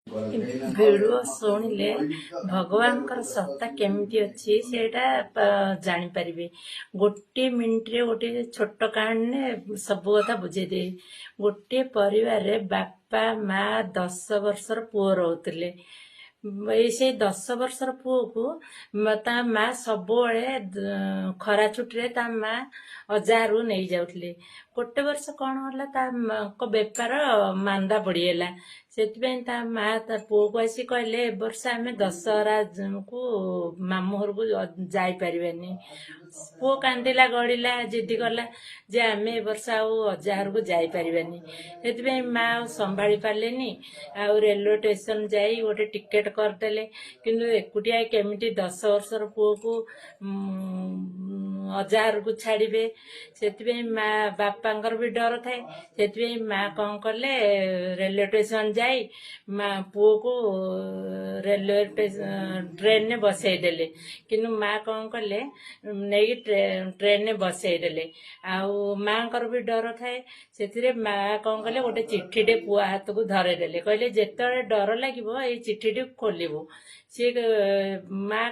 Video ଶୁଣିଲେ ଭଗବାନଙ୍କର ସତ୍ତା କେମିତି ଅଛି ସେଇଟା ଜାଣିପାରିବେ। ଗୋଟିଏ ମିନିଟରେ ଗୋଟିଏ ଛୋଟ କାହାଣୀରେ ସବୁ କଥା ବୁଝେଇଦିଏ। ଗୋଟିଏ ପରିବାରରେ ବାପା ମା 10 ବର୍ଷର ପୁଅ ରହୁଥିଲେ। ସେଇ 10 ବର୍ଷର ପୁଅକୁ ତା ମା ସବୁବେଳେ ଖରା ଛୁଟିରେ ତା ମା ଅଜାଘରକୁ ନେଇଯାଉଥିଲେ। ଗୋଟେ ବର୍ଷ କ'ଣ ହେଲା, ତାଙ୍କ ବେପାର ମାନ୍ଦା ପଡ଼ିଗଲା। ସେଥିପାଇଁ ତା ମା ତା ପୁଅକୁ ଆସି କହିଲେ, ଏ ବର୍ଷ ଆମେ ଦଶହରାକୁ ମାମୁଁ ଘରକୁ ଯାଇପାରିବାନି। ପୁଅ କାନ୍ଦିଲା, ଗଡ଼ିଲା, ଜିଦି କଲା ଯେ ଆମେ ଏ ବର୍ଷ ଆଉ ଅଜା ଘରକୁ ଯାଇପାରିବାନି। ସେଥିପାଇଁ ମା ଆଉ ସମ୍ଭାଳି ପାରିଲେନି, ଆଉ ରେଲୱେ ଷ୍ଟେସନ ଯାଇ ଗୋଟେ ଟିକେଟ କରିଦେଲେ। କିନ୍ତୁ ଏକୁଟିଆ କେମିତି 10 ବର୍ଷର ପୁଅକୁ ଅଜା ଘରକୁ ଛାଡ଼ିବେ। ସେଥିପାଇଁ ମା ବାପାଙ୍କର ବି ଡର ଥାଏ। ସେଥିପାଇଁ ମା କ'ଣ କଲେ, ରେଲୱେ ଷ୍ଟେସନ ଯାଇ ମା ପୁଅକୁ ରେଲୱେ ଟ୍ରେନରେ ବସେଇ ଦେଲେ। କିନ୍ତୁ ମା କ'ଣ କଲେ, ନେଇକି ଟ୍ରେନରେ ବସେଇ ଦେଲେ। ଆଉ ମାଙ୍କର ବି ଡର ଥାଏ। ସେଥିରେ ମା କ'ଣ କଲେ, ଗୋଟେ ଚିଠିଟେ ପୁଅ ହାତକୁ ଧରେଇଦେଲେ। କହିଲେ ଯେତେବେଳେ ଡର ଲାଗିବ ଏଇ ଚିଠିଟି ଖୋଲିବୁ। ସିଏ ମା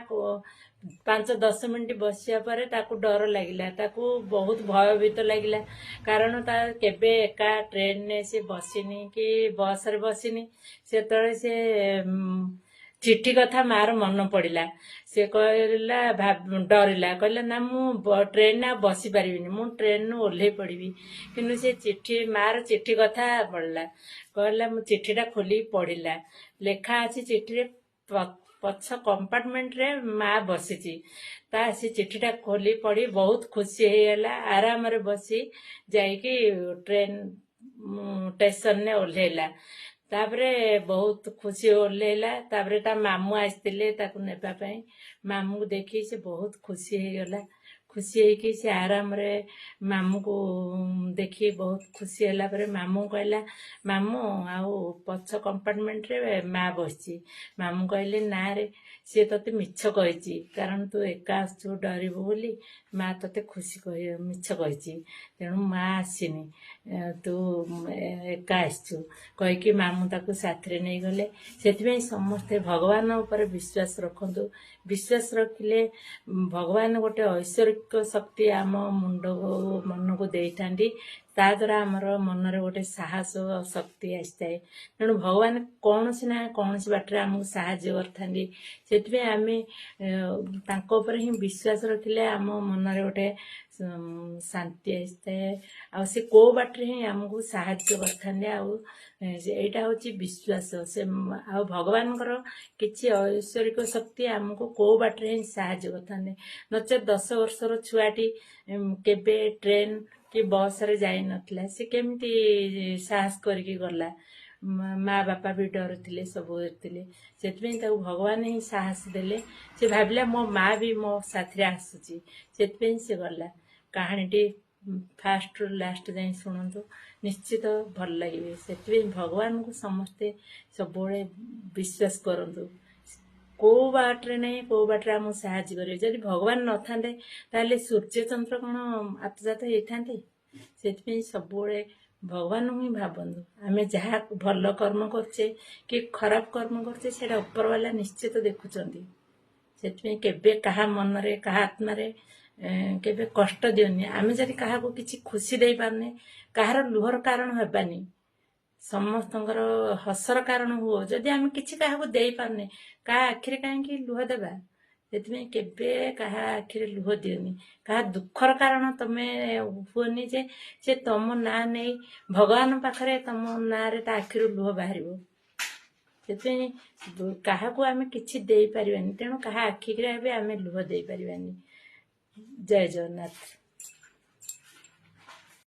5-10 ମିନିଟ୍ ବସିବା ପରେ ତାକୁ ଡର ଲାଗିଲା, ତାକୁ ବହୁତ ଭୟଭୀତ ଲାଗିଲା। କାରଣ ତା କେବେ ଏକା ଟ୍ରେନରେ ସେ ବସିନି କି ବସରେ ବସିନି। ସେତେବେଳେ ସେ ଚିଠି କଥା ମାର ମନେ ପଡ଼ିଲା। ସେ କହିଲା, ଡରିଲା, କହିଲା ନା ମୁଁ ଟ୍ରେନରେ ଆଉ ବସିପାରିବିନି, ମୁଁ ଟ୍ରେନରୁ ଓହ୍ଲେଇ ପଡ଼ିବି। କିନ୍ତୁ ସେ ମାର ଚିଠି କଥା ପଡ଼ିଲା। କହିଲା, ମୁଁ ଚିଠିଟା ଖୋଲିକି ପଢ଼ିଲା। ଲେଖା ଅଛି ଚିଠିରେ, ପଛ କମ୍ପାର୍ଟମେଣ୍ଟରେ ମା ବସିଛି। ସେ ଚିଠିଟା ଖୋଲି ପଢ଼ି ବହୁତ ଖୁସି ହେଇଗଲା। ଆରାମରେ ବସି ଯାଇକି ଟ୍ରେନ ଷ୍ଟେସନରେ ଓହ୍ଲେଇଲା। ତାପରେ ବହୁତ ଖୁସି ଓହ୍ଲେଇଲା। ତାପରେ ତା ମାମୁଁ ଆସିଥିଲେ ତାକୁ ନେବା ପାଇଁ। ମାମୁଁକୁ ଦେଖି ସେ ବହୁତ ଖୁସି ହେଇଗଲା। ଖୁସି ହେଇକି ସେ ଆରାମରେ ମାମୁଁକୁ ଦେଖି ବହୁତ ଖୁସି ହେଲା ପରେ ମାମୁଁ କହିଲା, ମାମୁଁ ଆଉ ପଛ କମ୍ପାର୍ଟମେଣ୍ଟରେ ମା ବସିଛି। ମାମୁଁ କହିଲେ, ନା ରେ, ସିଏ ତତେ ମିଛ କହିଛି, କାରଣ ତୁ ଏକା ଆସୁଛୁ ଡରିବୁ ବୋଲି ମା ତତେ ମିଛ କହିଛି। ତେଣୁ ମା ଆସିନି, ତୁ ଏକା ଆସିଛୁ କହିକି ମାମୁଁ ତାକୁ ସାଥିରେ ନେଇଗଲେ। ସେଥିପାଇଁ ସମସ୍ତେ ଭଗବାନ ଉପରେ ବିଶ୍ୱାସ ରଖନ୍ତୁ। ବିଶ୍ୱାସ ରଖିଲେ ଭଗବାନ ଗୋଟେ ଐଶ୍ୱରିକ ଶକ୍ତି ଆମ ମନକୁ ଦେଇଥାନ୍ତି। ତା ଦ୍ୱାରା ଆମର ମନରେ ଗୋଟେ ସାହସ ଶକ୍ତି ଆସିଥାଏ। ତେଣୁ ଭଗବାନ କୌଣସି ନା କୌଣସି ବାଟରେ ଆମକୁ ସାହାଯ୍ୟ କରିଥାନ୍ତି। ସେଥିପାଇଁ ଆମେ ତାଙ୍କ ଉପରେ ହିଁ ବିଶ୍ୱାସ ରଖିଲେ ଆମ ମନରେ ଗୋଟେ ଶାନ୍ତି ଆସିଥାଏ। ଆଉ ସେ କେଉଁ ବାଟରେ ହିଁ ଆମକୁ ସାହାଯ୍ୟ କରିଥାନ୍ତି। ଆଉ ଏଇଟା ହେଉଛି ବିଶ୍ୱାସ। ଆଉ ଭଗବାନଙ୍କର କିଛି ଐଶ୍ୱରିକ ଶକ୍ତି ଆମକୁ କେଉଁ ବାଟରେ ହିଁ ସାହାଯ୍ୟ କରିଥାନ୍ତି। ନଚେତ୍ 10 ବର୍ଷର ଛୁଆଟି କେବେ ଟ୍ରେନ କି ବସ୍ରେ ଯାଇନଥିଲା, ସେ କେମିତି ସାହସ କରିକି ଗଲା? ମା ବାପା ବି ଡରୁଥିଲେ, ସବୁ ଥିଲେ। ସେଥିପାଇଁ ତାକୁ ଭଗବାନ ହିଁ ସାହସ ଦେଲେ। ସେ ଭାବିଲା ମୋ ମା ବି ମୋ ସାଥିରେ ଆସୁଛି, ସେଥିପାଇଁ ସେ ଗଲା। କାହାଣୀଟି ଫାଷ୍ଟରୁ ଲାଷ୍ଟ ଯାଇ ଶୁଣନ୍ତୁ, ନିଶ୍ଚିତ ଭଲ ଲାଗିବେ। ସେଥିପାଇଁ ଭଗବାନଙ୍କୁ ସମସ୍ତେ ସବୁବେଳେ ବିଶ୍ୱାସ କରନ୍ତୁ। କେଉଁ ବାଟରେ ନାହିଁ କେଉଁ ବାଟରେ ଆମକୁ ସାହାଯ୍ୟ କରିବେ। ଯଦି ଭଗବାନ ନଥାନ୍ତେ ତାହେଲେ ସୂର୍ଯ୍ୟଚନ୍ଦ୍ର କ'ଣ ଆତଜାତ ହେଇଥାନ୍ତେ? ସେଥିପାଇଁ ସବୁବେଳେ ଭଗବାନଙ୍କୁ ହିଁ ଭାବନ୍ତୁ। ଆମେ ଯାହା ଭଲ କର୍ମ କରୁଛେ କି ଖରାପ କର୍ମ କରୁଛେ, ସେଇଟା ଉପରବାଲା ନିଶ୍ଚିତ ଦେଖୁଛନ୍ତି। ସେଥିପାଇଁ କେବେ କାହା ମନରେ, କାହା ଆତ୍ମାରେ କେବେ କଷ୍ଟ ଦିଅନି। ଆମେ ଯଦି କାହାକୁ କିଛି ଖୁସି ଦେଇପାରୁନେ, କାହାର ଲୁହର କାରଣ ହେବାନି। ସମସ୍ତଙ୍କର ହସର କାରଣ ହୁଅ। ଯଦି ଆମେ କିଛି କାହାକୁ ଦେଇପାରୁନେ, କାହା ଆଖିରେ କାହିଁକି ଲୁହ ଦେବା? ସେଥିପାଇଁ କେବେ କାହା ଆଖିରେ ଲୁହ ଦିଅନି। କାହା ଦୁଃଖର କାରଣ ତମେ ହୁଅନି ଯେ ସେ ତମ ନାଁ ନେଇ ଭଗବାନ ପାଖରେ ତମ ନାଁରେ ତା ଆଖିରୁ ଲୁହ ବାହାରିବ। ସେଥିପାଇଁ କାହାକୁ ଆମେ କିଛି ଦେଇପାରିବାନି, ତେଣୁ କାହା ଆଖିରେ ବି ଆମେ ଲୁହ ଦେଇପାରିବାନି। ଜୟ ଜଗନ୍ନାଥ।